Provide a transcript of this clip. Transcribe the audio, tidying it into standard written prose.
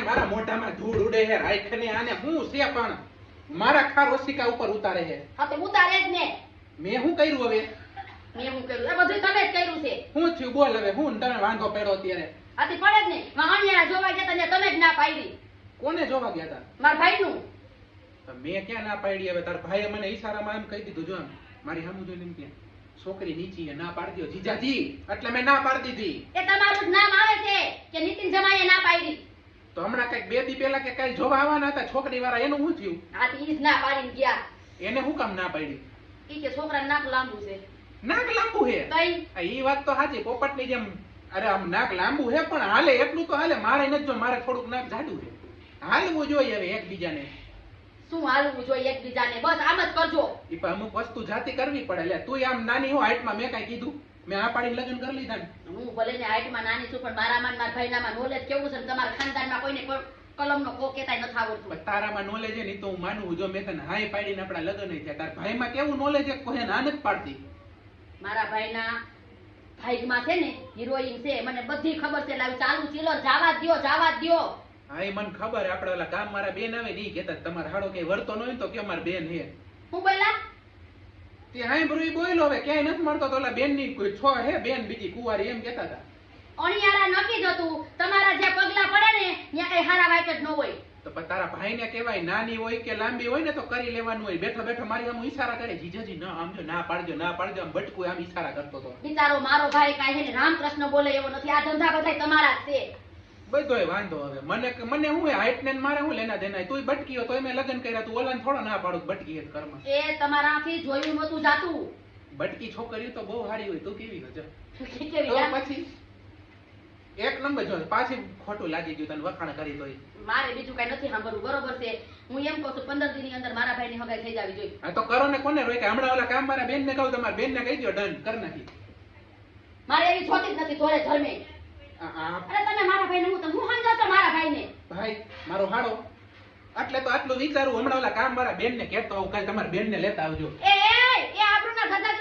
મારા મોઢામાં ધૂળ ઉડે છે રાખને આને હું છે પણ મારા ખાર ઓશિકા ઉપર ઉતારે છે હા તો ઉતારે જ ને મેં શું કર્યું હવે મેં હું કર્યું એ બધું તમે જ કર્યું છે હું થયું બોલ હવે હું તમે વાંધો પડ્યો અત્યારે આથી પડે જ ને વાણિયા જોવા ગયા તને તમે જ ના પાડી કોને જોવા ગયા હતા મારા ભાઈનું તો મેં ક્યાં ના પાડી હવે તાર ભાઈએ મને ઈશારામાં એમ કહી દીધું જો આમ મારી સામું જોઈને એમ કે છોકરી નીચી છે ના પાડી દો જીજાજી એટલે મેં ના પાડી દીધી એ તમારું જ નામ આવે છે કે નીતિન જમાઈએ ના પાડી તો હમણાં કઈક 2 દી પહેલા કે કઈ જોવા આવવાના હતા છોકરી વાળા એનું શું થયું આ તો ઈ જ ના પાડીને ગયા એને શું કામ ના પાડી ઈ કે છોકરાનું નાક લાંબુ છે નાક લાંબુ હે તઈ ઈ વાત તો સાચી પોપટની જેમ અરે આમ નાક લાંબુ હે પણ હાલે એટલું તો હાલે મારે નથી જો મારે થોડુંક નાક જાડું છે હાલવું જોઈએ હવે એકબીજાને શું હાલવું જોઈએ એકબીજાને બસ આમ જ કરજો ઈ પણ અમુક વસ્તુ જાતિ કરવી પડે એટલે તું આમ નાની હો હાઈટમાં મેં કઈ કીધું મેં આ પાડીને લગ્ન કરી લીધા ને હું ભલે ને હાઈટમાં નાની છું પણ મારામાં મારા ભાઈનામાં નોલેજ કેવું છે ને તમારા ખાનદાનમાં કોઈને કલમનો કો કેતાય નથી આવડતું પણ તારામાં નોલેજ હે ને તો હું માનું જો મેં તને હાઈ પાડીને આપણા લગ્ન નહીં થયા તાર ભાઈમાં કેવું નોલેજ છે કોઈ ના નથી પાડતી મારા ભાઈના ભાઈમાં છે ને હિરોઈન છે મને બધી ખબર છે લાવ ચાલુ ચિલર જાવા દ્યો હા એ મને ખબર આપડે ઓલા ગામ મારા બેન આવે ને ઈ કહેતા તમારા હાડો કઈ વર્તો ન હોય તો કે અમાર બેન હે હું બોલા તે હાઈ બ્રુઈ બોલ્યો હવે ક્યાંય નથી મળતો તો ઓલા બેન ની કોઈ છો હે બેન બીજી કુંવારી એમ કહેતા હતા અણિયારા નક્કી જ હતું તમારા જે પગલા પડે ને ત્યાં કઈ હારા વાઈટ જ ન હોય તો પણ તારા ભાઈને કહેવાય નાની હોય કે લાંબી હોય ને તો કરી લેવાનું હોય બેઠો બેઠો મારી આમ ઈશારા કરે જીજાજી ના આમ જો ના પાડજો આમ બટકું આમ ઈશારા કરતો તો બિચારો મારો ભાઈ કાંઈ છે ને રામકૃષ્ણ બોલે એવો નથી આ ધંધા બધા તમારા જ છે બધોય વાંધો હવે મને હું હાઈટ ને મારે હું લેના દેના તુંય બટકીયો તોય મેં લગ્ન કર્યા તું ઓલાને થોડો ના પાડું બટકી હે ઘરમાં એ તમારાથી જોયું નતું જાતું બટકી છોકરીઓ તો બહુ સારી હોય તું કેવી હજે કેવી તો યાર? પછી એક નંબર જો પાછી ખોટું લાગી ગયું તને વખાણ કરી તોય મારે બીજું કઈ નથી સાંભળવું બરોબર છે હું એમ કહું છું 15 દી ની અંદર મારા ભાઈ ની હગાઈ થઈ જાવી જોઈએ હા તો કરો ને કોને રોય કે હમણાં ઓલા કામ મારા બેન ને કહું તમારા બેન ને કહી દો ડન કર નાખી મારે એવી છોટી જ નથી થોડે ધર્મે અરે તમે મારા ભાઈ ને હું સમજાવતો મારા ભાઈ ને ભાઈ મારો હાડો એટલે તો આટલું વિચારું હમણાં ઓલા કામ મારા બેન ને કહેતો આવું કાલ તમારા બેન ને લેતા આવજો એ આબરૂના ધજા